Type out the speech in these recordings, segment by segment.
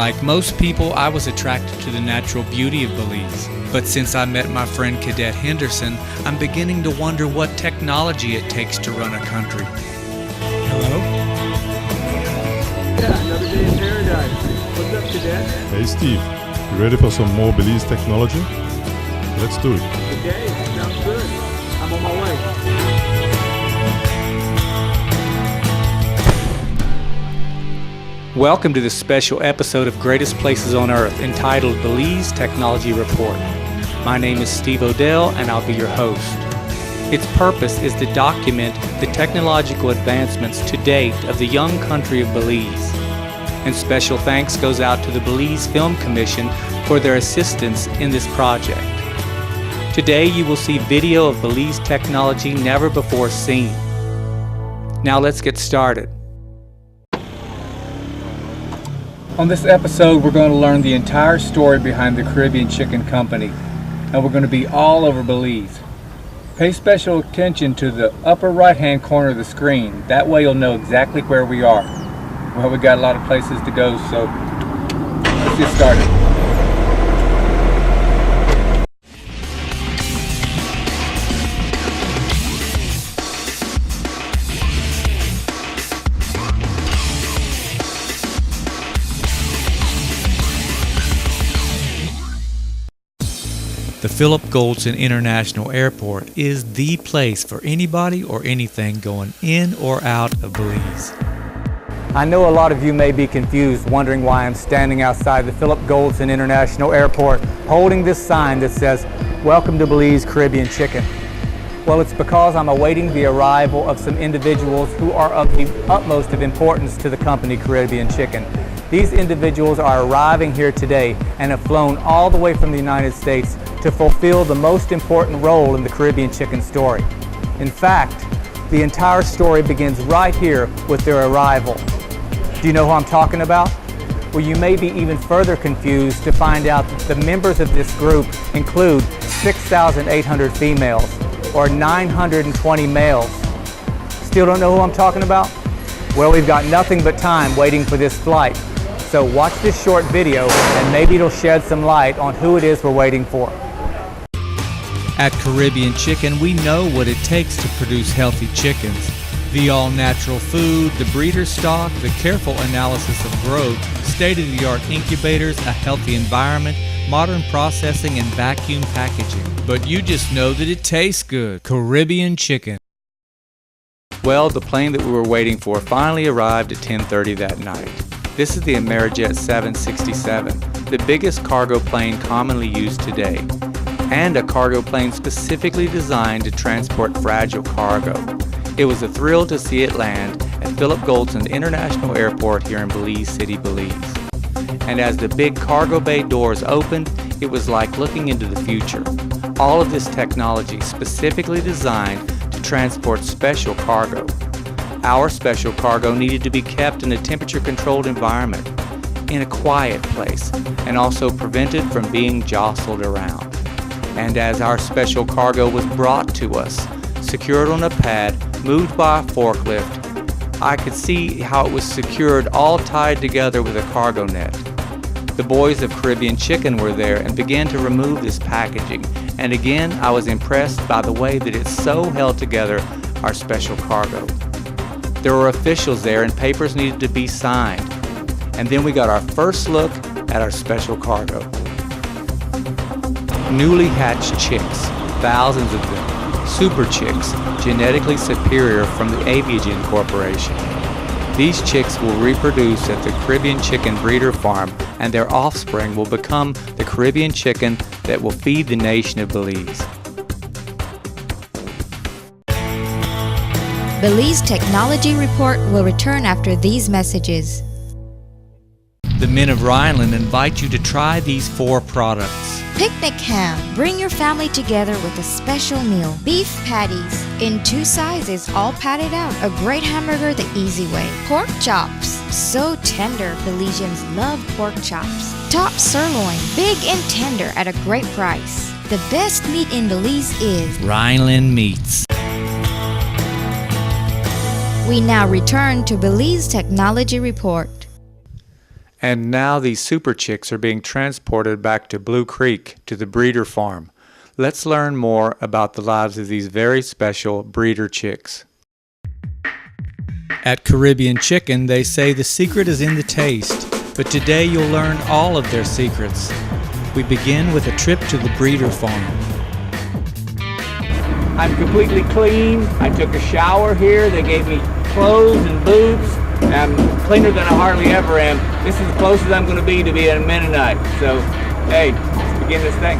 Like most people, I was attracted to the natural beauty of Belize. But since I met my friend Cadet Henderson, I'm beginning to wonder what technology it takes to run a country. Hello? Yeah, another day in paradise. What's up, Cadet? Hey Steve, you ready for some more Belize technology? Let's do it. Okay, sounds good. I'm on my way. Welcome to this special episode of Greatest Places on Earth entitled Belize Technology Report. My name is Steve ODell and I'll be your host. Its purpose is to document the technological advancements to date of the young country of Belize. And special thanks goes out to the Belize Film Commission for their assistance in this project. Today you will see video of Belize technology never before seen. Now let's get started. On this episode, we're going to learn the entire story behind the Caribbean Chicken Company, and we're going to be all over Belize. Pay special attention to the upper right-hand corner of the screen. That way you'll know exactly where we are. Well, we got a lot of places to go, so let's get started. The Philip Goldson International Airport is the place for anybody or anything going in or out of Belize. I know a lot of you may be confused, wondering why I'm standing outside the Philip Goldson International Airport holding this sign that says, "Welcome to Belize Caribbean Chicken." Well, it's because I'm awaiting the arrival of some individuals who are of the utmost of importance to the company Caribbean Chicken. These individuals are arriving here today and have flown all the way from the United States to fulfill the most important role in the Caribbean Chicken story. In fact, the entire story begins right here with their arrival. Do you know who I'm talking about? Well, you may be even further confused to find out that the members of this group include 6,800 females or 920 males. Still don't know who I'm talking about? Well, we've got nothing but time waiting for this flight. So watch this short video and maybe it'll shed some light on who it is we're waiting for. At Caribbean Chicken, we know what it takes to produce healthy chickens. The all-natural food, the breeder stock, the careful analysis of growth, state-of-the-art incubators, a healthy environment, modern processing, and vacuum packaging. But you just know that it tastes good. Caribbean Chicken. Well, the plane that we were waiting for finally arrived at 10:30 that night. This is the Amerijet 767, the biggest cargo plane commonly used today, and a cargo plane specifically designed to transport fragile cargo. It was a thrill to see it land at Philip Goldson International Airport here in Belize City, Belize. And as the big cargo bay doors opened, it was like looking into the future. All of this technology specifically designed to transport special cargo. Our special cargo needed to be kept in a temperature-controlled environment, in a quiet place, and also prevented from being jostled around. And as our special cargo was brought to us, secured on a pad, moved by a forklift, I could see how it was secured, all tied together with a cargo net. The boys of Caribbean Chicken were there and began to remove this packaging, and again I was impressed by the way that it so held together our special cargo. There were officials there and papers needed to be signed. And then we got our first look at our special cargo. Newly hatched chicks, thousands of them, super chicks, genetically superior from the Aviagen Corporation. These chicks will reproduce at the Caribbean Chicken Breeder Farm, and their offspring will become the Caribbean chicken that will feed the nation of Belize. Belize Technology Report will return after these messages. The men of Rhineland invite you to try these 4 products. Picnic ham. Bring your family together with a special meal. Beef patties in 2 sizes, all patted out. A great hamburger the easy way. Pork chops. So tender. Belizeans love pork chops. Top sirloin. Big and tender at a great price. The best meat in Belize is Rhineland Meats. We now return to Belize Technology Report. And now these super chicks are being transported back to Blue Creek to the breeder farm. Let's learn more about the lives of these very special breeder chicks. At Caribbean Chicken, they say the secret is in the taste, but today you'll learn all of their secrets. We begin with a trip to the breeder farm. I'm completely clean. I took a shower here. They gave me clothes and boots. I'm cleaner than I hardly ever am. This is the closest I'm going to be a Mennonite. So, hey, let's begin this thing.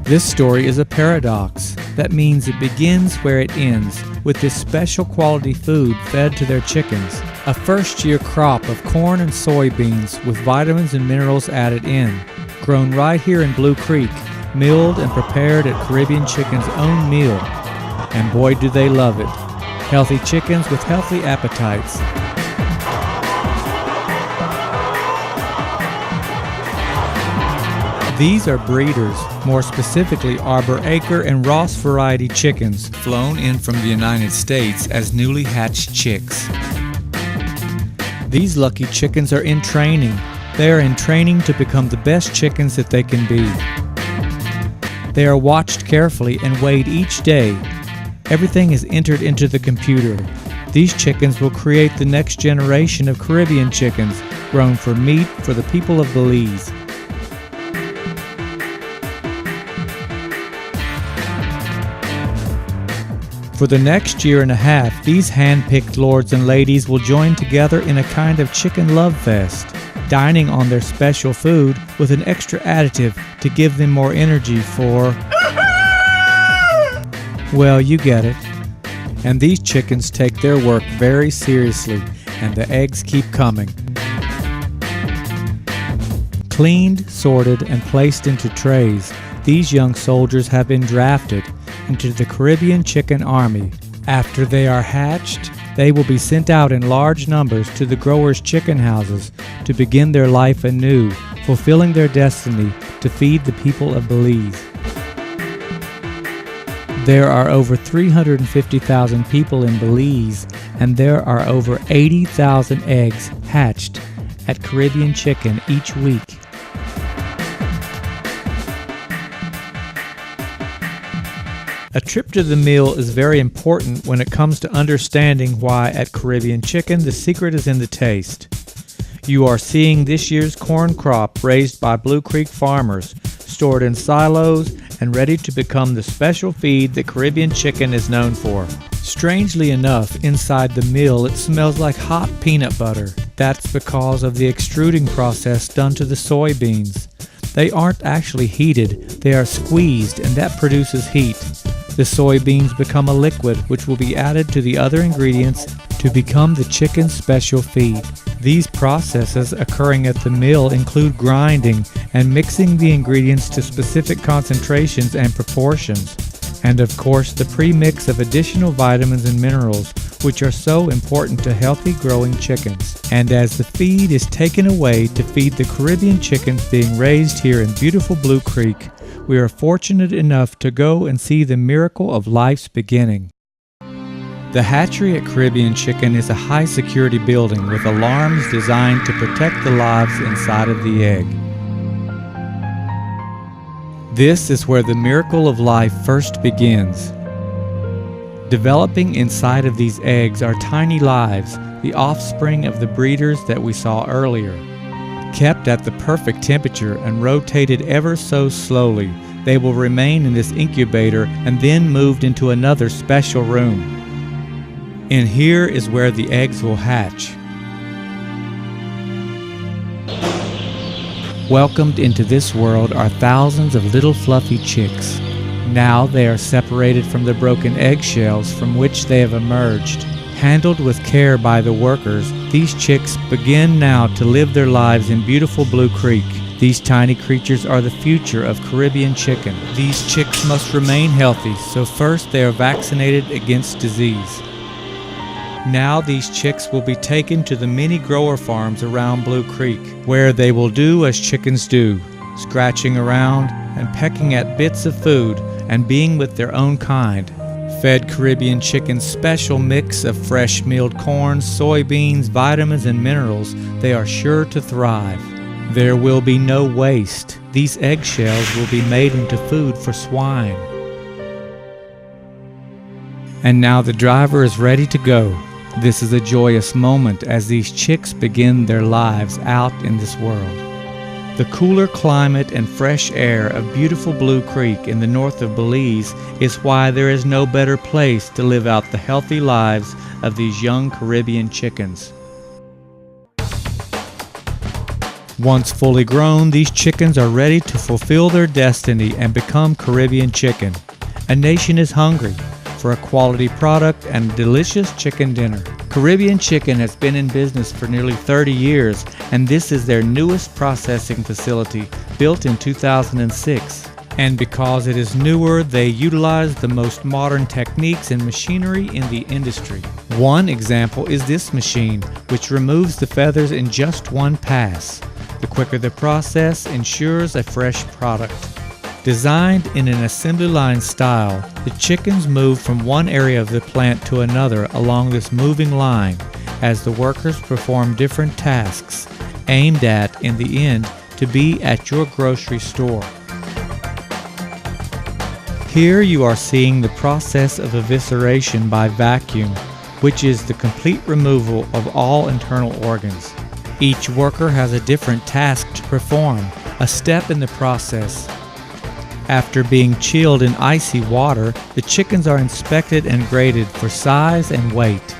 This story is a paradox. That means it begins where it ends, with this special quality food fed to their chickens. A first-year crop of corn and soybeans with vitamins and minerals added in, grown right here in Blue Creek, milled and prepared at Caribbean Chicken's own meal. And boy, do they love it. Healthy chickens with healthy appetites. These are breeders, more specifically Arbor Acre and Ross variety chickens, flown in from the United States as newly hatched chicks. These lucky chickens are in training. They are in training to become the best chickens that they can be. They are watched carefully and weighed each day. Everything is entered into the computer. These chickens will create the next generation of Caribbean chickens, grown for meat for the people of Belize. For the next year and a half, these hand-picked lords and ladies will join together in a kind of chicken love fest, dining on their special food with an extra additive to give them more energy for... Well, you get it. And these chickens take their work very seriously, and the eggs keep coming. Cleaned, sorted, and placed into trays, these young soldiers have been drafted into the Caribbean Chicken Army. After they are hatched, they will be sent out in large numbers to the growers' chicken houses to begin their life anew, fulfilling their destiny to feed the people of Belize. There are over 350,000 people in Belize, and there are over 80,000 eggs hatched at Caribbean Chicken each week. A trip to the mill is very important when it comes to understanding why at Caribbean Chicken the secret is in the taste. You are seeing this year's corn crop raised by Blue Creek farmers, stored in silos and ready to become the special feed that Caribbean Chicken is known for. Strangely enough, inside the mill it smells like hot peanut butter. That's because of the extruding process done to the soybeans. They aren't actually heated, they are squeezed, and that produces heat. The soybeans become a liquid which will be added to the other ingredients to become the chicken's special feed. These processes occurring at the mill include grinding and mixing the ingredients to specific concentrations and proportions, and of course the pre-mix of additional vitamins and minerals which are so important to healthy growing chickens. And as the feed is taken away to feed the Caribbean chickens being raised here in beautiful Blue Creek, we are fortunate enough to go and see the miracle of life's beginning. The hatchery at Caribbean Chicken is a high-security building with alarms designed to protect the lives inside of the egg. This is where the miracle of life first begins. Developing inside of these eggs are tiny lives, the offspring of the breeders that we saw earlier. Kept at the perfect temperature and rotated ever so slowly, they will remain in this incubator and then moved into another special room. In here is where the eggs will hatch. Welcomed into this world are thousands of little fluffy chicks. Now they are separated from the broken eggshells from which they have emerged. Handled with care by the workers, these chicks begin now to live their lives in beautiful Blue Creek. These tiny creatures are the future of Caribbean Chicken. These chicks must remain healthy, so first they are vaccinated against disease. Now these chicks will be taken to the many grower farms around Blue Creek, where they will do as chickens do, scratching around and pecking at bits of food and being with their own kind, Fed Caribbean chicken's special mix of fresh milled corn, soybeans, vitamins, and minerals, they are sure to thrive. There will be no waste. These eggshells will be made into food for swine. And now the driver is ready to go. This is a joyous moment as these chicks begin their lives out in this world. The cooler climate and fresh air of beautiful Blue Creek in the north of Belize is why there is no better place to live out the healthy lives of these young Caribbean chickens. Once fully grown, these chickens are ready to fulfill their destiny and become Caribbean chicken. A nation is hungry for a quality product and a delicious chicken dinner. Caribbean Chicken has been in business for nearly 30 years, and this is their newest processing facility, built in 2006. And because it is newer, they utilize the most modern techniques and machinery in the industry. One example is this machine, which removes the feathers in just one pass. The quicker the process ensures a fresh product. Designed in an assembly line style, the chickens move from one area of the plant to another along this moving line as the workers perform different tasks aimed at, in the end, to be at your grocery store. Here you are seeing the process of evisceration by vacuum, which is the complete removal of all internal organs. Each worker has a different task to perform, a step in the process. After being chilled in icy water, the chickens are inspected and graded for size and weight.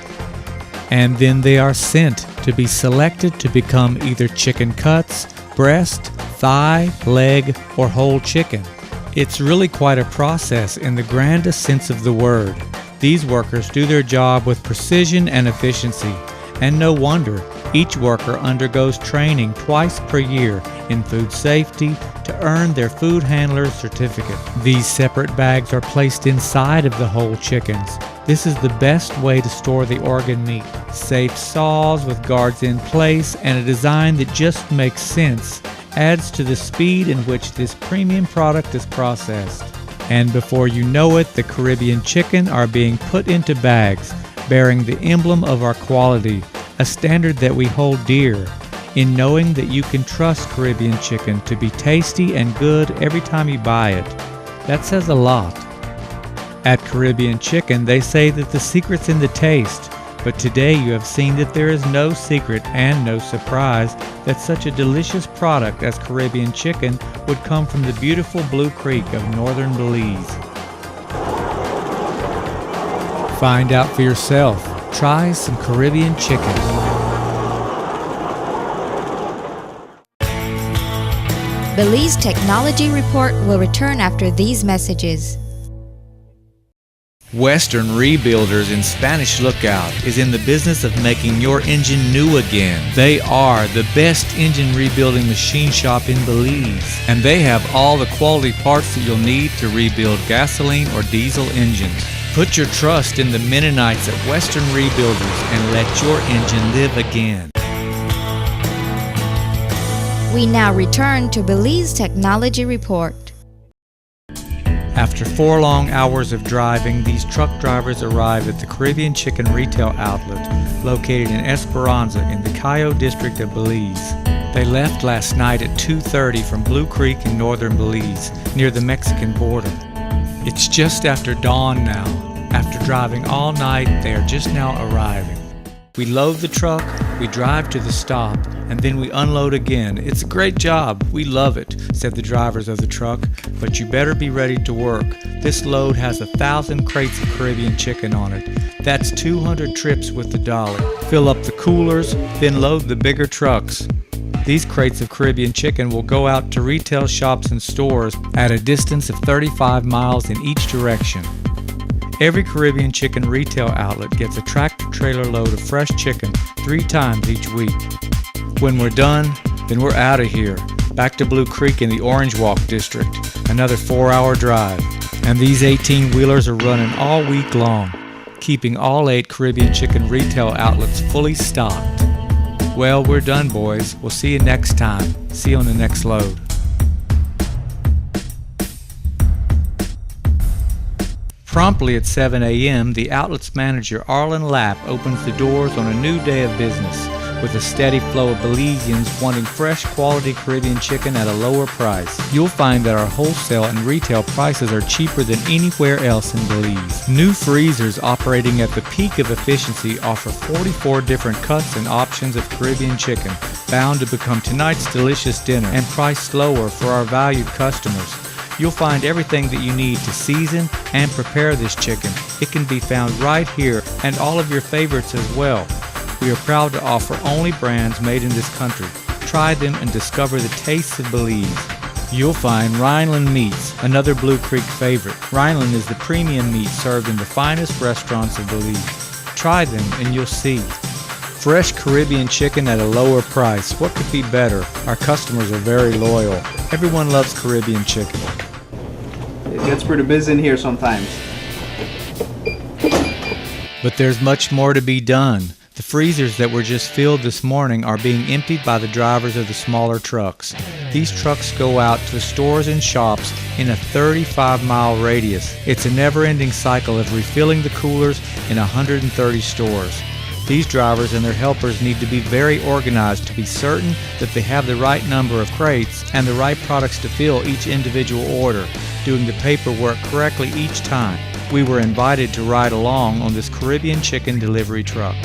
And then they are sent to be selected to become either chicken cuts, breast, thigh, leg, or whole chicken. It's really quite a process in the grandest sense of the word. These workers do their job with precision and efficiency, and no wonder each worker undergoes training twice per year in food safety to earn their food handler's certificate. These separate bags are placed inside of the whole chickens. This is the best way to store the organ meat. Safe saws with guards in place and a design that just makes sense adds to the speed in which this premium product is processed. And before you know it, the Caribbean chicken are being put into bags bearing the emblem of our quality, a standard that we hold dear, in knowing that you can trust Caribbean chicken to be tasty and good every time you buy it. That says a lot. At Caribbean Chicken, they say that the secret's in the taste, but today you have seen that there is no secret and no surprise that such a delicious product as Caribbean Chicken would come from the beautiful Blue Creek of northern Belize. Find out for yourself. Try some Caribbean Chicken. Belize Technology Report will return after these messages. Western Rebuilders in Spanish Lookout is in the business of making your engine new again. They are the best engine rebuilding machine shop in Belize, and they have all the quality parts that you'll need to rebuild gasoline or diesel engines. Put your trust in the Mennonites at Western Rebuilders and let your engine live again. We now return to Belize Technology Report. After 4 long hours of driving, these truck drivers arrived at the Caribbean Chicken Retail Outlet located in Esperanza in the Cayo district of Belize. They left last night at 2:30 from Blue Creek in northern Belize, near the Mexican border. It's just after dawn now. After driving all night, they are just now arriving. We load the truck, we drive to the stop, and then we unload again. It's a great job. We love it, said the drivers of the truck, but you better be ready to work. This load has 1,000 crates of Caribbean chicken on it. That's 200 trips with the dolly. Fill up the coolers, then load the bigger trucks. These crates of Caribbean chicken will go out to retail shops and stores at a distance of 35 miles in each direction. Every Caribbean Chicken retail outlet gets a tractor-trailer load of fresh chicken 3 times each week. When we're done, then we're out of here, back to Blue Creek in the Orange Walk district, another 4-hour drive. And these 18-wheelers are running all week long, keeping all 8 Caribbean Chicken retail outlets fully stocked. Well, we're done, boys. We'll see you next time. See you on the next load. Promptly at 7 a.m., the outlet's manager, Arlen Lapp, opens the doors on a new day of business with a steady flow of Belizeans wanting fresh, quality Caribbean chicken at a lower price. You'll find that our wholesale and retail prices are cheaper than anywhere else in Belize. New freezers operating at the peak of efficiency offer 44 different cuts and options of Caribbean chicken, bound to become tonight's delicious dinner and priced lower for our valued customers. You'll find everything that you need to season and prepare this chicken. It can be found right here, and all of your favorites as well. We are proud to offer only brands made in this country. Try them and discover the tastes of Belize. You'll find Rhineland Meats, another Blue Creek favorite. Rhineland is the premium meat served in the finest restaurants of Belize. Try them and you'll see. Fresh Caribbean chicken at a lower price. What could be better? Our customers are very loyal. Everyone loves Caribbean chicken. It gets pretty busy in here sometimes. But there's much more to be done. The freezers that were just filled this morning are being emptied by the drivers of the smaller trucks. These trucks go out to the stores and shops in a 35-mile radius. It's a never-ending cycle of refilling the coolers in 130 stores. These drivers and their helpers need to be very organized to be certain that they have the right number of crates and the right products to fill each individual order, doing the paperwork correctly each time. We were invited to ride along on this Caribbean chicken delivery truck.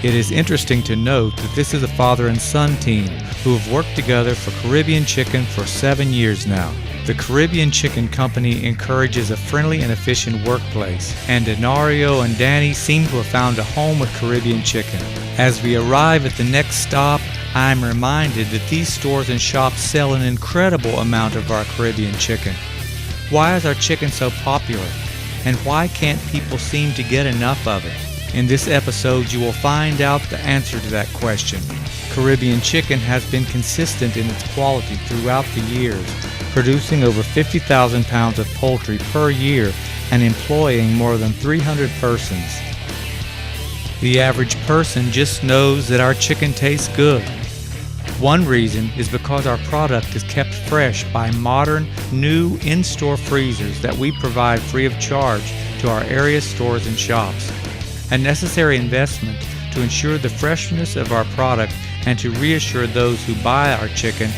It is interesting to note that this is a father and son team who have worked together for Caribbean chicken for 7 years now. The Caribbean Chicken Company encourages a friendly and efficient workplace, and Denario and Danny seem to have found a home with Caribbean chicken. As we arrive at the next stop, I am reminded that these stores and shops sell an incredible amount of our Caribbean chicken. Why is our chicken so popular? And why can't people seem to get enough of it? In this episode, you will find out the answer to that question. Caribbean chicken has been consistent in its quality throughout the years, producing over 50,000 pounds of poultry per year and employing more than 300 persons. The average person just knows that our chicken tastes good. One reason is because our product is kept fresh by modern, new in-store freezers that we provide free of charge to our area stores and shops. A necessary investment to ensure the freshness of our product and to reassure those who buy our chicken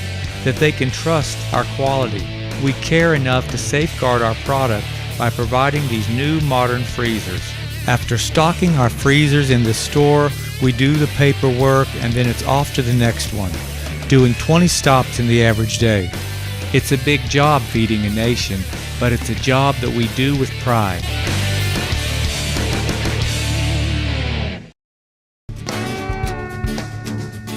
that they can trust our quality. We care enough to safeguard our product by providing these new modern freezers. After stocking our freezers in the store, we do the paperwork and then it's off to the next one, doing 20 stops in the average day. It's a big job feeding a nation, but it's a job that we do with pride.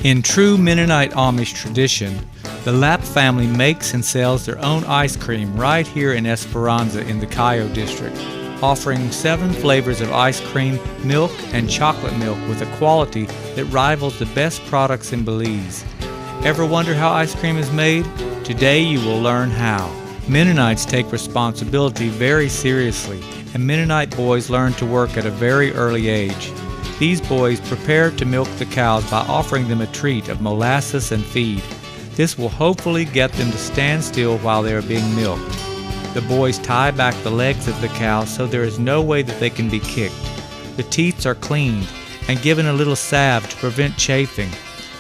In true Mennonite Amish tradition, the Lapp family makes and sells their own ice cream right here in Esperanza in the Cayo district, offering 7 flavors of ice cream, milk, and chocolate milk with a quality that rivals the best products in Belize. Ever wonder how ice cream is made? Today you will learn how. Mennonites take responsibility very seriously, and Mennonite boys learn to work at a very early age. These boys prepare to milk the cows by offering them a treat of molasses and feed. This will hopefully get them to stand still while they are being milked. The boys tie back the legs of the cow so there is no way that they can be kicked. The teats are cleaned and given a little salve to prevent chafing,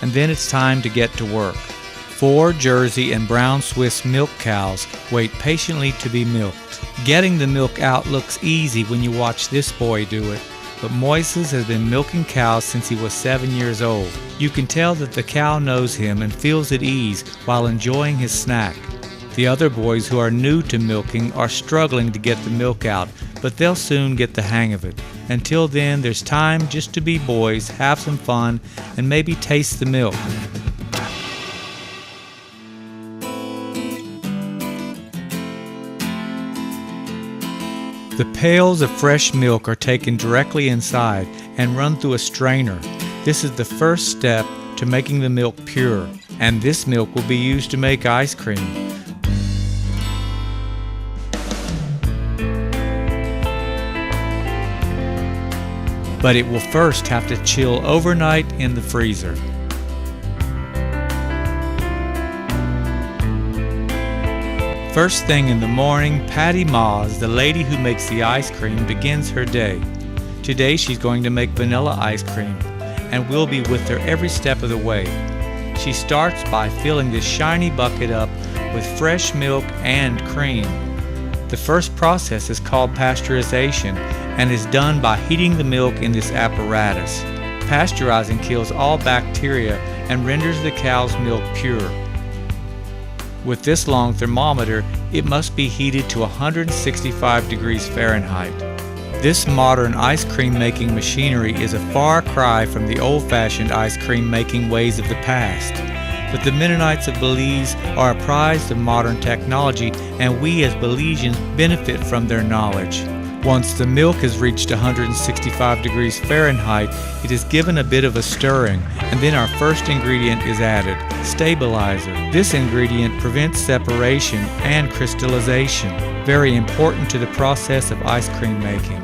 and then it's time to get to work. 4 Jersey and brown Swiss milk cows wait patiently to be milked. Getting the milk out looks easy when you watch this boy do it. But Moises has been milking cows since he was 7 years old. You can tell that the cow knows him and feels at ease while enjoying his snack. The other boys who are new to milking are struggling to get the milk out, but they'll soon get the hang of it. Until then, there's time just to be boys, have some fun, and maybe taste the milk. The pails of fresh milk are taken directly inside and run through a strainer. This is the first step to making the milk pure, and this milk will be used to make ice cream. But it will first have to chill overnight in the freezer. First thing in the morning, Patty Moss, the lady who makes the ice cream, begins her day. Today she's going to make vanilla ice cream, and we'll be with her every step of the way. She starts by filling this shiny bucket up with fresh milk and cream. The first process is called pasteurization and is done by heating the milk in this apparatus. Pasteurizing kills all bacteria and renders the cow's milk pure. With this long thermometer, it must be heated to 165 degrees Fahrenheit. This modern ice cream making machinery is a far cry from the old-fashioned ice cream making ways of the past. But the Mennonites of Belize are apprised of modern technology, and we as Belizeans benefit from their knowledge. Once the milk has reached 165 degrees Fahrenheit, it is given a bit of a stirring, and then our first ingredient is added, stabilizer. This ingredient prevents separation and crystallization, very important to the process of ice cream making.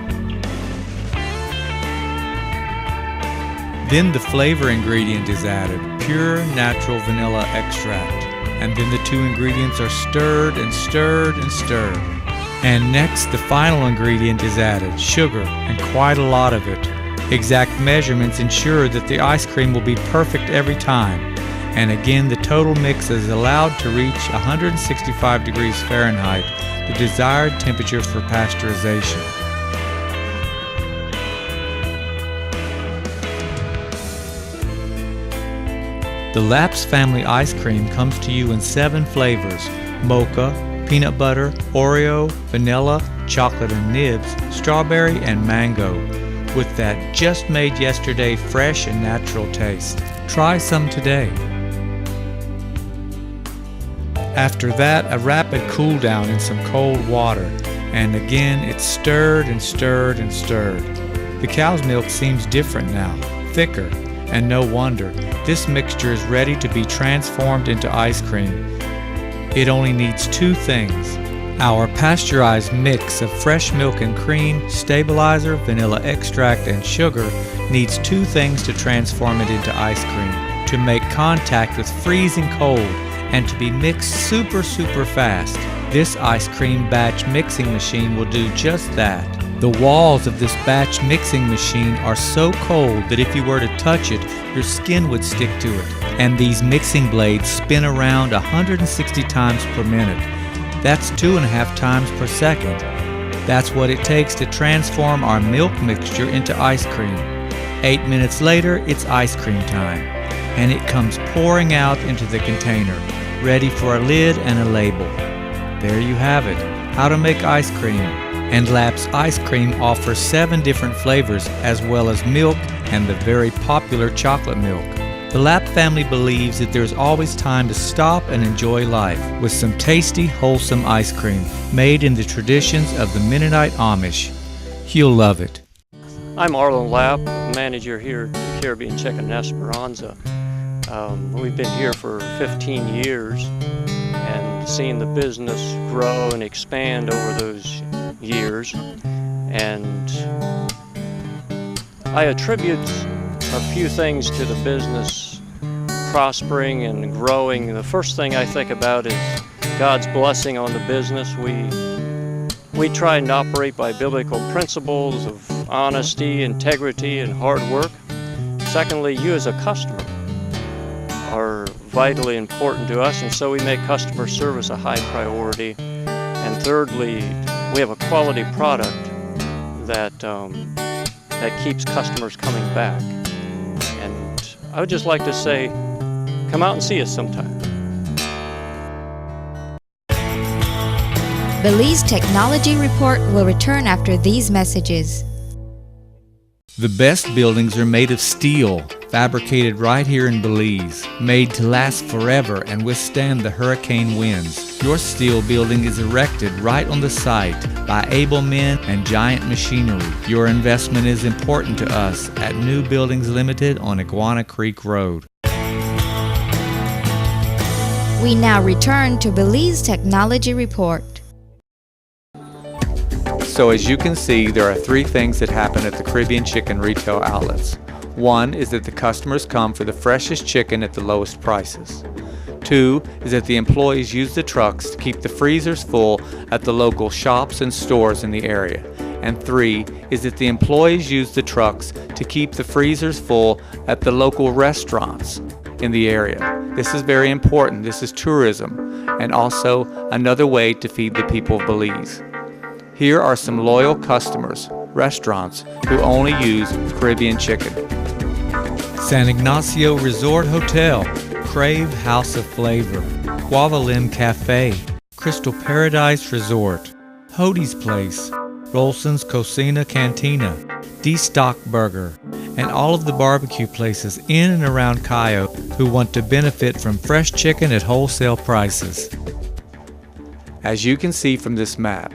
Then the flavor ingredient is added, pure natural vanilla extract, and then the two ingredients are stirred and stirred and stirred. And next, the final ingredient is added, sugar, and quite a lot of it. Exact measurements ensure that the ice cream will be perfect every time. And again, the total mix is allowed to reach 165 degrees Fahrenheit, the desired temperature for pasteurization. The Laps family ice cream comes to you in 7 flavors: mocha, peanut butter, Oreo, vanilla, chocolate and nibs, strawberry, and mango, with that just made yesterday fresh and natural taste. Try some today. After that, a rapid cool down in some cold water, and again it's stirred and stirred and stirred. The cow's milk seems different now, thicker, and no wonder. This mixture is ready to be transformed into ice cream. It only needs 2 things. Our pasteurized mix of fresh milk and cream, stabilizer, vanilla extract, and sugar needs 2 things to transform it into ice cream: to make contact with freezing cold and to be mixed super fast. This ice cream batch mixing machine will do just that. The walls of this batch mixing machine are so cold that if you were to touch it, your skin would stick to it. And these mixing blades spin around 160 times per minute. That's 2.5 times per second. That's what it takes to transform our milk mixture into ice cream. 8 minutes later, it's ice cream time. And it comes pouring out into the container, ready for a lid and a label. There you have it, how to make ice cream. And Laps ice cream offers 7 different flavors, as well as milk and the very popular chocolate milk. The Lap family believes that there's always time to stop and enjoy life with some tasty, wholesome ice cream made in the traditions of the Mennonite Amish. You'll love it. I'm Arlen Lapp, manager here at the Caribbean Chicken in Esperanza. We've been here for 15 years and seen the business grow and expand over those years, and I attribute a few things to the business prospering and growing. The first thing I think about is God's blessing on the business. We try and operate by biblical principles of honesty, integrity, and hard work. Secondly, you as a customer are vitally important to us, and so we make customer service a high priority. And thirdly, we have a quality product that keeps customers coming back. And I would just like to say, come out and see us sometime. Belize Technology Report will return after these messages. The best buildings are made of steel, fabricated right here in Belize, made to last forever and withstand the hurricane winds. Your steel building is erected right on the site by able men and giant machinery. Your investment is important to us at New Buildings Limited on Iguana Creek Road. We now return to Belize Technology Report. So as you can see, there are 3 things that happen at the Caribbean Chicken retail outlets. 1 is that the customers come for the freshest chicken at the lowest prices. 2 is that the employees use the trucks to keep the freezers full at the local shops and stores in the area. And 3 is that the employees use the trucks to keep the freezers full at the local restaurants in the area. This is very important. This is tourism and also another way to feed the people of Belize. Here are some loyal customers, restaurants, who only use Caribbean chicken. San Ignacio Resort Hotel, Crave House of Flavor, Guava Lim Cafe, Crystal Paradise Resort, Hodie's Place, Rolson's Cocina Cantina, D-Stock Burger, and all of the barbecue places in and around Cayo who want to benefit from fresh chicken at wholesale prices. As you can see from this map,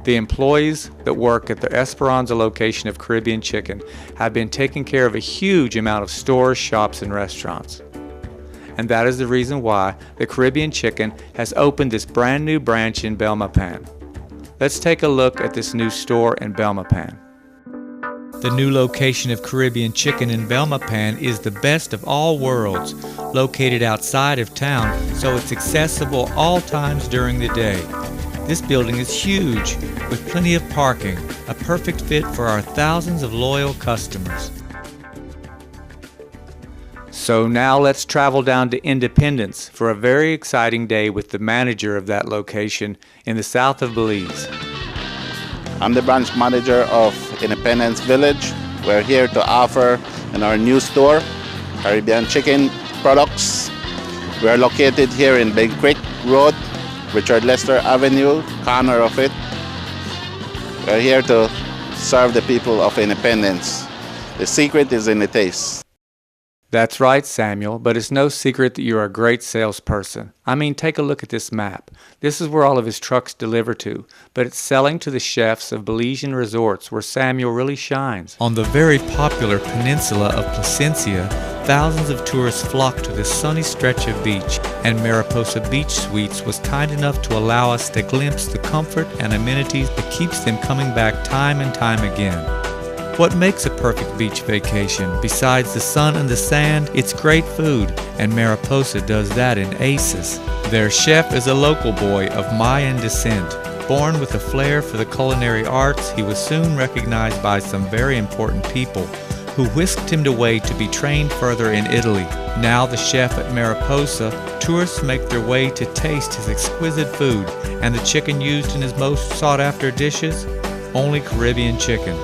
the employees that work at the Esperanza location of Caribbean Chicken have been taking care of a huge amount of stores, shops, and restaurants. And that is the reason why the Caribbean Chicken has opened this brand new branch in Belmopan. Let's take a look at this new store in Belmopan. The new location of Caribbean Chicken in Belmopan is the best of all worlds, located outside of town, so it's accessible all times during the day. This building is huge, with plenty of parking, a perfect fit for our thousands of loyal customers. So now let's travel down to Independence for a very exciting day with the manager of that location in the south of Belize. I'm the branch manager of Independence Village. We're here to offer in our new store Caribbean Chicken products. We're located here in Big Creek Road, Richard Lester Avenue, corner of it. We're here to serve the people of Independence. The secret is in the taste. That's right, Samuel, but it's no secret that you're a great salesperson. I mean, take a look at this map. This is where all of his trucks deliver to, but it's selling to the chefs of Belizean resorts where Samuel really shines. On the very popular peninsula of Placencia, thousands of tourists flock to this sunny stretch of beach, and Mariposa Beach Suites was kind enough to allow us to glimpse the comfort and amenities that keeps them coming back time and time again. What makes a perfect beach vacation? Besides the sun and the sand, it's great food, and Mariposa does that in aces. Their chef is a local boy of Mayan descent. Born with a flair for the culinary arts, he was soon recognized by some very important people who whisked him away to be trained further in Italy. Now the chef at Mariposa, tourists make their way to taste his exquisite food, and the chicken used in his most sought-after dishes? Only Caribbean chicken.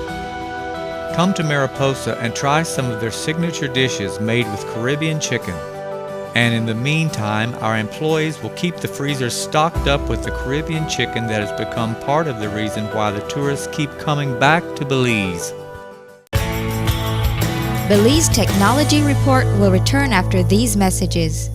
Come to Mariposa and try some of their signature dishes made with Caribbean chicken. And in the meantime, our employees will keep the freezers stocked up with the Caribbean chicken that has become part of the reason why the tourists keep coming back to Belize. Belize Technology Report will return after these messages.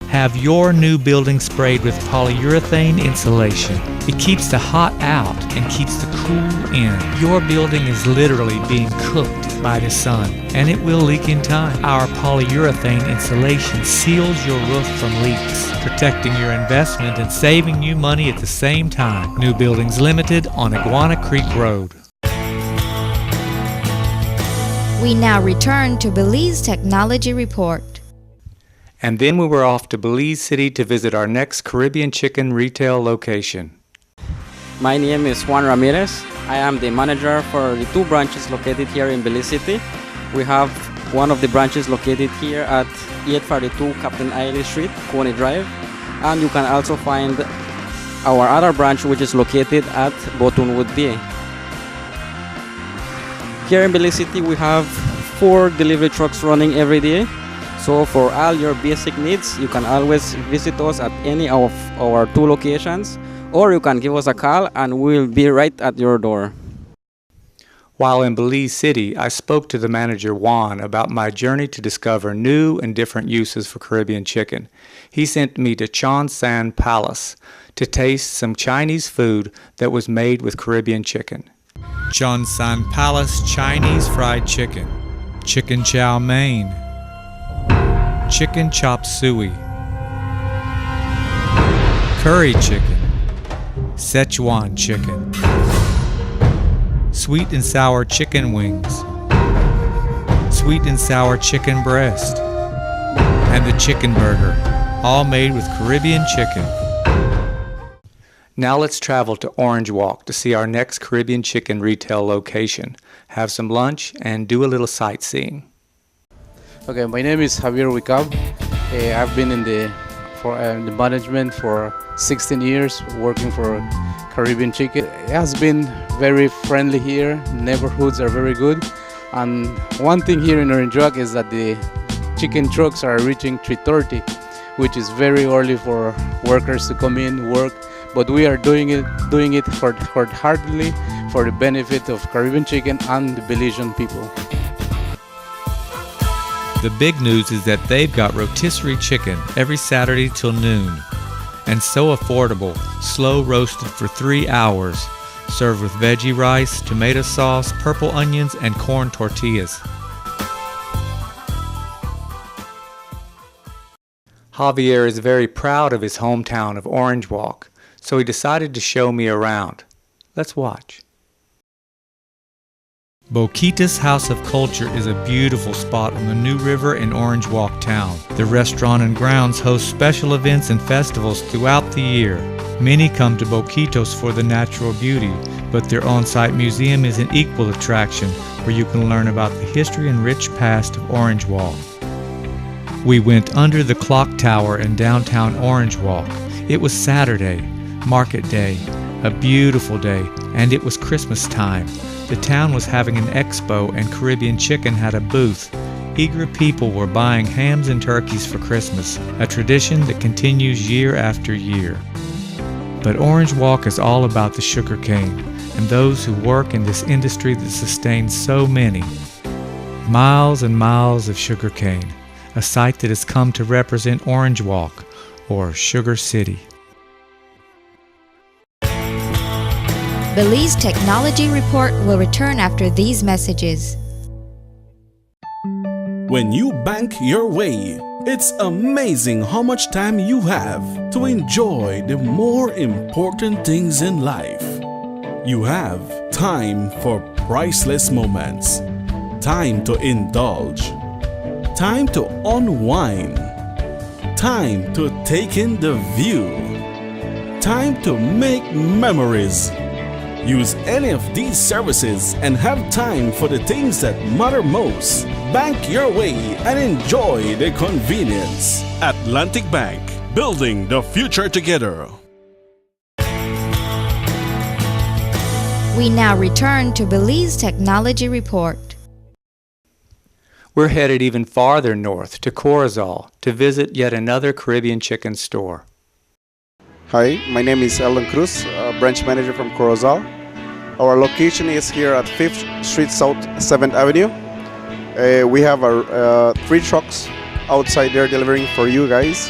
Have your new building sprayed with polyurethane insulation. It keeps the hot out and keeps the cool in. Your building is literally being cooked by the sun, and it will leak in time. Our polyurethane insulation seals your roof from leaks, protecting your investment and saving you money at the same time. New Buildings Limited on Iguana Creek Road. We now return to Belize Technology Report. And then we were off to Belize City to visit our next Caribbean Chicken retail location. My name is Juan Ramirez. I am the manager for the 2 branches located here in Belize City. We have one of the branches located here at 842 Captain Eiley Street, Coney Drive. And you can also find our other branch, which is located at Botonwood Bay. Here in Belize City, we have 4 delivery trucks running every day. So for all your basic needs, you can always visit us at any of our 2 locations, or you can give us a call and we'll be right at your door. While in Belize City, I spoke to the manager Juan about my journey to discover new and different uses for Caribbean chicken. He sent me to Chon San Palace to taste some Chinese food that was made with Caribbean chicken. Chon San Palace Chinese fried chicken, chicken chow mein, chicken chop suey, curry chicken, Szechuan chicken, sweet and sour chicken wings, sweet and sour chicken breast, and the chicken burger, all made with Caribbean chicken. Now let's travel to Orange Walk to see our next Caribbean chicken retail location, have some lunch, and do a little sightseeing. Okay, my name is Javier Wicab. I've been in the management for 16 years, working for Caribbean Chicken. It has been very friendly here. Neighborhoods are very good. And one thing here in Orange Walk is that the chicken trucks are reaching 3:30, which is very early for workers to come in, work. But we are doing it wholeheartedly for the benefit of Caribbean Chicken and the Belizean people. The big news is that they've got rotisserie chicken every Saturday till noon. And so affordable, slow roasted for 3 hours, served with veggie rice, tomato sauce, purple onions, and corn tortillas. Javier is very proud of his hometown of Orange Walk, so he decided to show me around. Let's watch. Boquita's House of Culture is a beautiful spot on the New River in Orange Walk town. The restaurant and grounds host special events and festivals throughout the year. Many come to Boquitos for the natural beauty, but their on-site museum is an equal attraction where you can learn about the history and rich past of Orange Walk. We went under the clock tower in downtown Orange Walk. It was Saturday, market day, a beautiful day, and it was Christmas time. The town was having an expo and Caribbean Chicken had a booth. Eager people were buying hams and turkeys for Christmas, a tradition that continues year after year. But Orange Walk is all about the sugar cane and those who work in this industry that sustains so many. Miles and miles of sugar cane, a site that has come to represent Orange Walk, or Sugar City. Belize Technology Report will return after these messages. When you bank your way, it's amazing how much time you have to enjoy the more important things in life. You have time for priceless moments, time to indulge, time to unwind, time to take in the view, time to make memories. Use any of these services and have time for the things that matter most. Bank your way and enjoy the convenience. Atlantic Bank, building the future together. We now return to Belize Technology Report. We're headed even farther north to Corozal to visit yet another Caribbean chicken store. Hi, my name is Alan Cruz, branch manager from Corozal. Our location is here at 5th Street South 7th Avenue. We have 3 trucks outside there delivering for you guys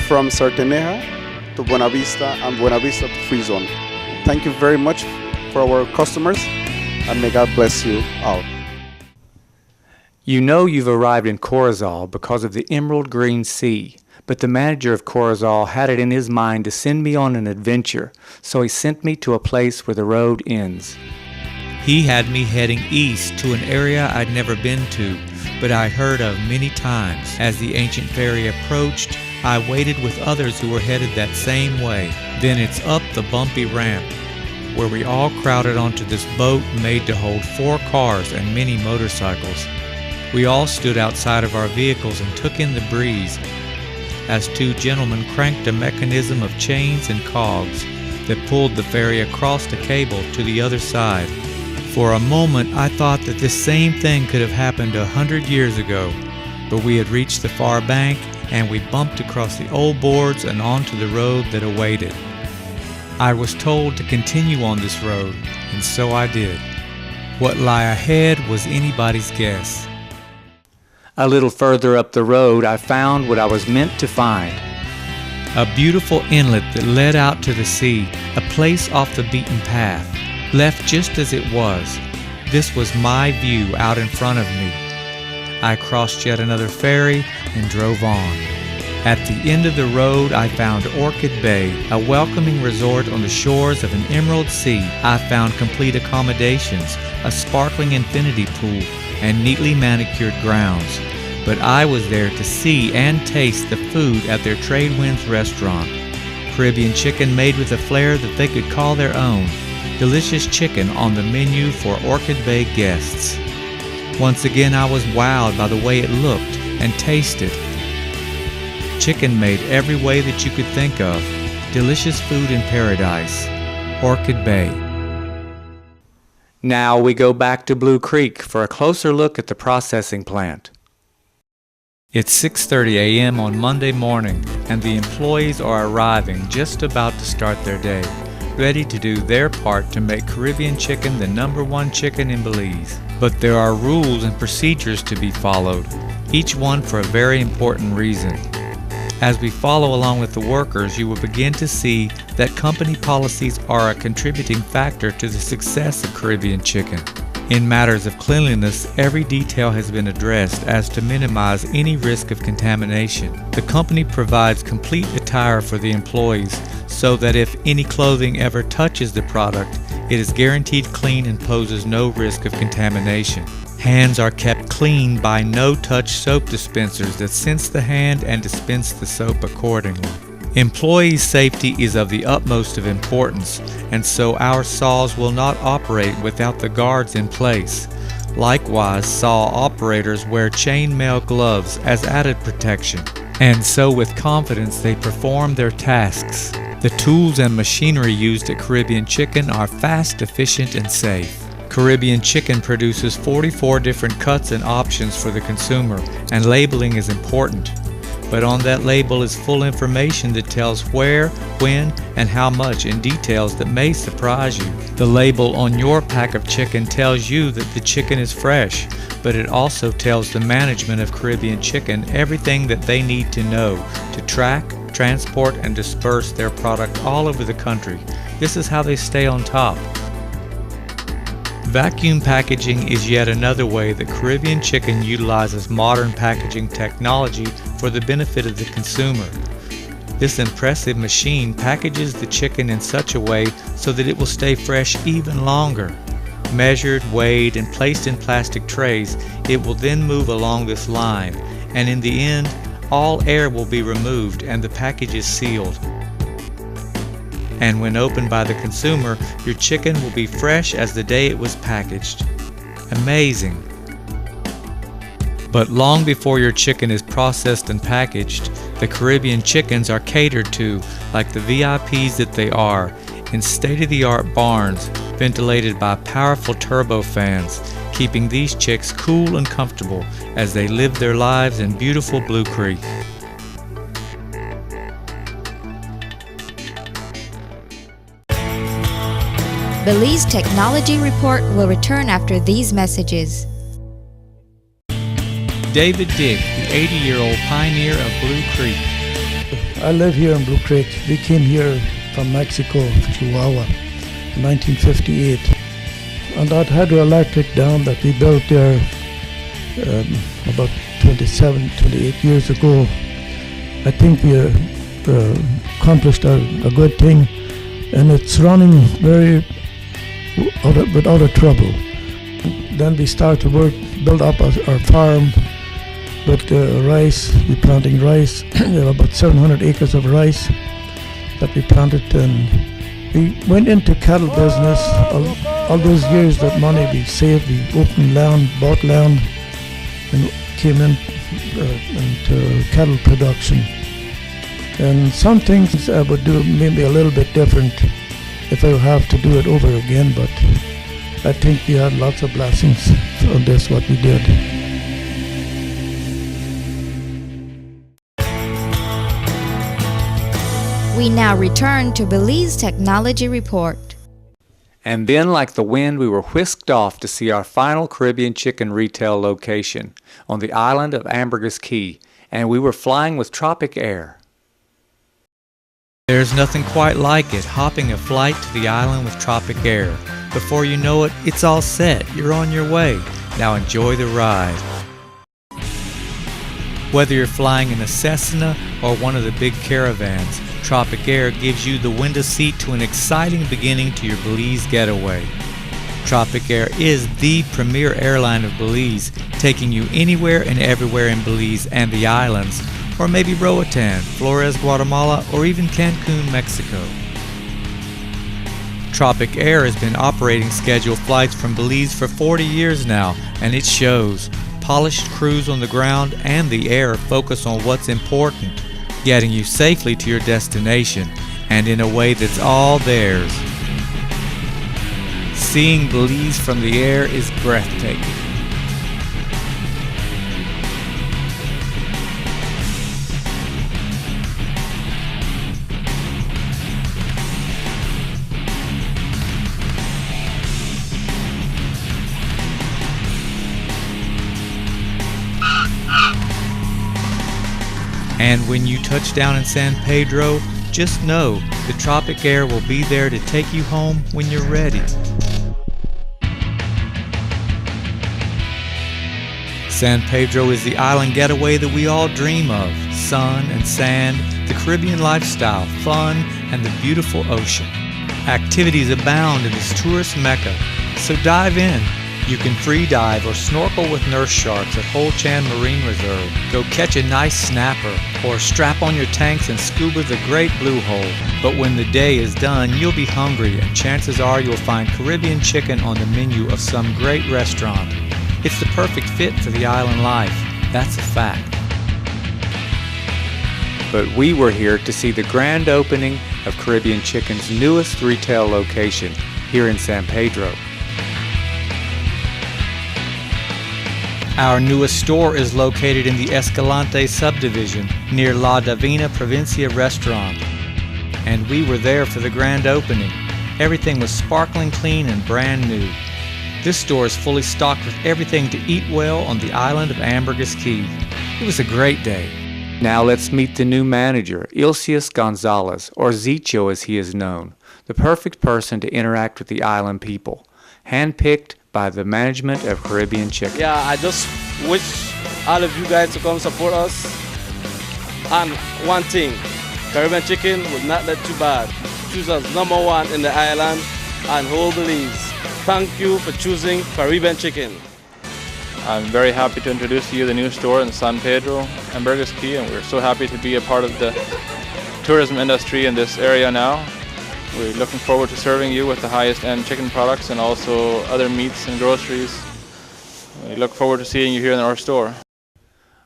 from Sarteneja to Buena Vista and Buena Vista to Free Zone. Thank you very much for our customers and may God bless you all. You know you've arrived in Corozal because of the emerald green sea. But the manager of Corozal had it in his mind to send me on an adventure, so he sent me to a place where the road ends. He had me heading east to an area I'd never been to, but I heard of many times. As the ancient ferry approached, I waited with others who were headed that same way. Then it's up the bumpy ramp, where we all crowded onto this boat made to hold 4 cars and many motorcycles. We all stood outside of our vehicles and took in the breeze, as 2 gentlemen cranked a mechanism of chains and cogs that pulled the ferry across the cable to the other side. For a moment I thought that this same thing could have happened 100 years ago, but we had reached the far bank and we bumped across the old boards and onto the road that awaited. I was told to continue on this road, and so I did. What lay ahead was anybody's guess. A little further up the road, I found what I was meant to find. A beautiful inlet that led out to the sea, a place off the beaten path, left just as it was. This was my view out in front of me. I crossed yet another ferry and drove on. At the end of the road, I found Orchid Bay, a welcoming resort on the shores of an emerald sea. I found complete accommodations, a sparkling infinity pool, and neatly manicured grounds. but I was there to see and taste the food at their Trade Winds restaurant. Caribbean chicken made with a flair that they could call their own. Delicious chicken on the menu for Orchid Bay guests. Once again, I was wowed by the way it looked and tasted. Chicken made every way that you could think of. Delicious food in paradise. Orchid Bay. Now we go back to Blue Creek for a closer look at the processing plant. It's 6:30 a.m. on Monday morning, and the employees are arriving just about to start their day, ready to do their part to make Caribbean chicken the #1 chicken in Belize. But there are rules and procedures to be followed, each one for a very important reason. As we follow along with the workers, you will begin to see that company policies are a contributing factor to the success of Caribbean chicken. In matters of cleanliness, every detail has been addressed as to minimize any risk of contamination. The company provides complete attire for the employees so that if any clothing ever touches the product, it is guaranteed clean and poses no risk of contamination. Hands are kept clean by no-touch soap dispensers that sense the hand and dispense the soap accordingly. Employee safety is of the utmost of importance, and so our saws will not operate without the guards in place. Likewise, saw operators wear chainmail gloves as added protection, and so with confidence they perform their tasks. The tools and machinery used at Caribbean Chicken are fast, efficient, and safe. Caribbean Chicken produces 44 different cuts and options for the consumer, and labeling is important. But on that label is full information that tells where, when, and how much in details that may surprise you. The label on your pack of chicken tells you that the chicken is fresh, but it also tells the management of Caribbean Chicken everything that they need to know to track, transport, and disperse their product all over the country. This is how they stay on top. Vacuum packaging is yet another way that Caribbean Chicken utilizes modern packaging technology for the benefit of the consumer. This impressive machine packages the chicken in such a way so that it will stay fresh even longer. Measured, weighed, and placed in plastic trays, it will then move along this line, and in the end, all air will be removed and the package is sealed. And when opened by the consumer, your chicken will be fresh as the day it was packaged. Amazing! But long before your chicken is processed and packaged, the Caribbean chickens are catered to like the VIPs that they are, in state-of-the-art barns ventilated by powerful turbo fans, keeping these chicks cool and comfortable as they live their lives in beautiful Blue Creek. Belize Technology Report will return after these messages. David Dick, the 80-year-old pioneer of Blue Creek. I live here in Blue Creek. We came here from Mexico, Chihuahua, in 1958. On that hydroelectric dam that we built there about 28 years ago, I think we accomplished a good thing, and it's running without a trouble. Then we start to build up our farm with rice. We're planting rice. We have about 700 acres of rice that we planted, and we went into cattle business. All those years, that money we saved, we opened land, bought land, and came into cattle production. And some things I would do maybe a little bit different if I have to do it over again, but I think we had lots of blessings on this, what we did. We now return to Belize Technology Report. And then, like the wind, we were whisked off to see our final Caribbean Chicken retail location on the island of Ambergris Caye, and we were flying with tropic air. There's nothing quite like it, hopping a flight to the island with tropic air. Before you know it, it's all set. You're on your way. Now enjoy the ride. Whether you're flying in a Cessna or one of the big caravans, Tropic Air gives you the window seat to an exciting beginning to your Belize getaway. Tropic Air is the premier airline of Belize, taking you anywhere and everywhere in Belize and the islands, or maybe Roatan, Flores, Guatemala, or even Cancun, Mexico. Tropic Air has been operating scheduled flights from Belize for 40 years now, and it shows. Polished crews on the ground and the air focus on what's important, getting you safely to your destination, and in a way that's all theirs. Seeing Belize from the air is breathtaking. And when you touch down in San Pedro, just know the Tropic Air will be there to take you home when you're ready. San Pedro is the island getaway that we all dream of. Sun and sand, the Caribbean lifestyle, fun, and the beautiful ocean. Activities abound in this tourist mecca, so dive in. You can free dive or snorkel with nurse sharks at Ho Chan Marine Reserve. Go catch a nice snapper, or strap on your tanks and scuba the Great Blue Hole. But when the day is done, you'll be hungry, and chances are you'll find Caribbean chicken on the menu of some great restaurant. It's the perfect fit for the island life. That's a fact. But we were here to see the grand opening of Caribbean Chicken's newest retail location here in San Pedro. Our newest store is located in the Escalante subdivision near La Divina Provincia restaurant. And we were there for the grand opening. Everything was sparkling clean and brand new. This store is fully stocked with everything to eat well on the island of Ambergris Caye. It was a great day. Now let's meet the new manager, Ilcius Gonzalez, or Zicho as he is known, the perfect person to interact with the island people, handpicked by the management of Caribbean Chicken. Yeah, I just wish all of you guys to come support us. And one thing, Caribbean Chicken will not let you bad. Choose us #1 in the island and whole Belize. Thank you for choosing Caribbean Chicken. I'm very happy to introduce to you the new store in San Pedro, Ambergris Caye, and we're so happy to be a part of the tourism industry in this area now. We're looking forward to serving you with the highest end chicken products and also other meats and groceries. We look forward to seeing you here in our store.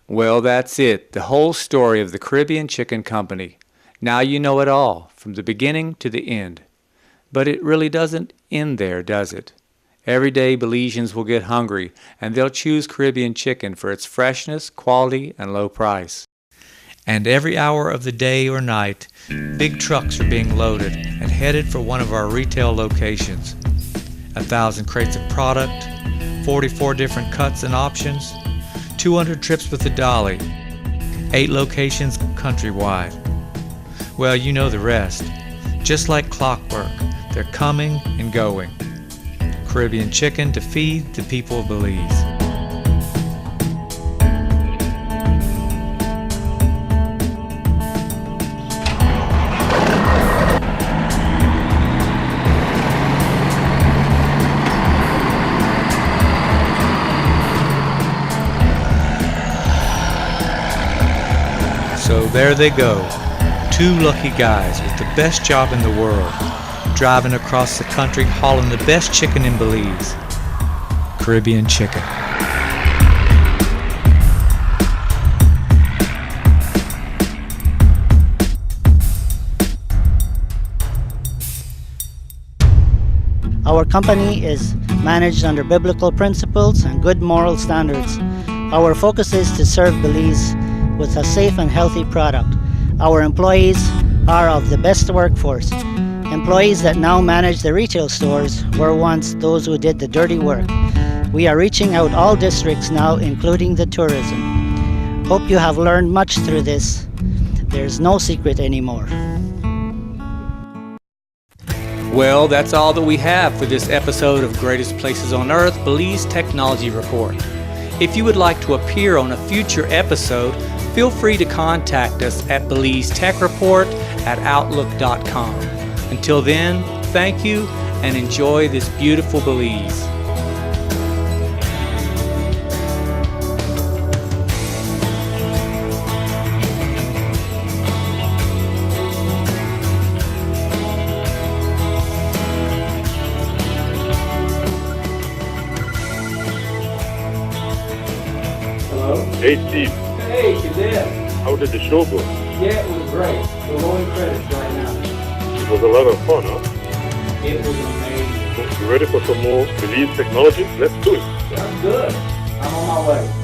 Well, that's it, the whole story of the Caribbean Chicken Company. Now you know it all, from the beginning to the end. But it really doesn't end there, does it? Every day Belizeans will get hungry, and they'll choose Caribbean chicken for its freshness, quality, and low price. And every hour of the day or night, big trucks are being loaded and headed for one of our retail locations. 1,000 crates of product, 44 different cuts and options, 200 trips with the dolly, 8 locations countrywide. Well, you know the rest. Just like clockwork, they're coming and going. Caribbean Chicken to feed the people of Belize. So there they go, 2 lucky guys with the best job in the world, driving across the country hauling the best chicken in Belize. Caribbean Chicken. Our company is managed under biblical principles and good moral standards. Our focus is to serve Belize with a safe and healthy product. Our employees are of the best workforce. Employees that now manage the retail stores were once those who did the dirty work. We are reaching out all districts now, including the tourism. Hope you have learned much through this. There's no secret anymore. Well, that's all that we have for this episode of Greatest Places on Earth, Belize Technology Report. If you would like to appear on a future episode, feel free to contact us at BelizeTechReport@outlook.com. Until then, thank you and enjoy this beautiful Belize. Hey Steve, Hey, ODell. how did the show go? Yeah, it was great. We're rolling credits right now. It was a lot of fun, huh? It was amazing. You ready for some more Belize technology? Let's do it. Sounds good. I'm on my way.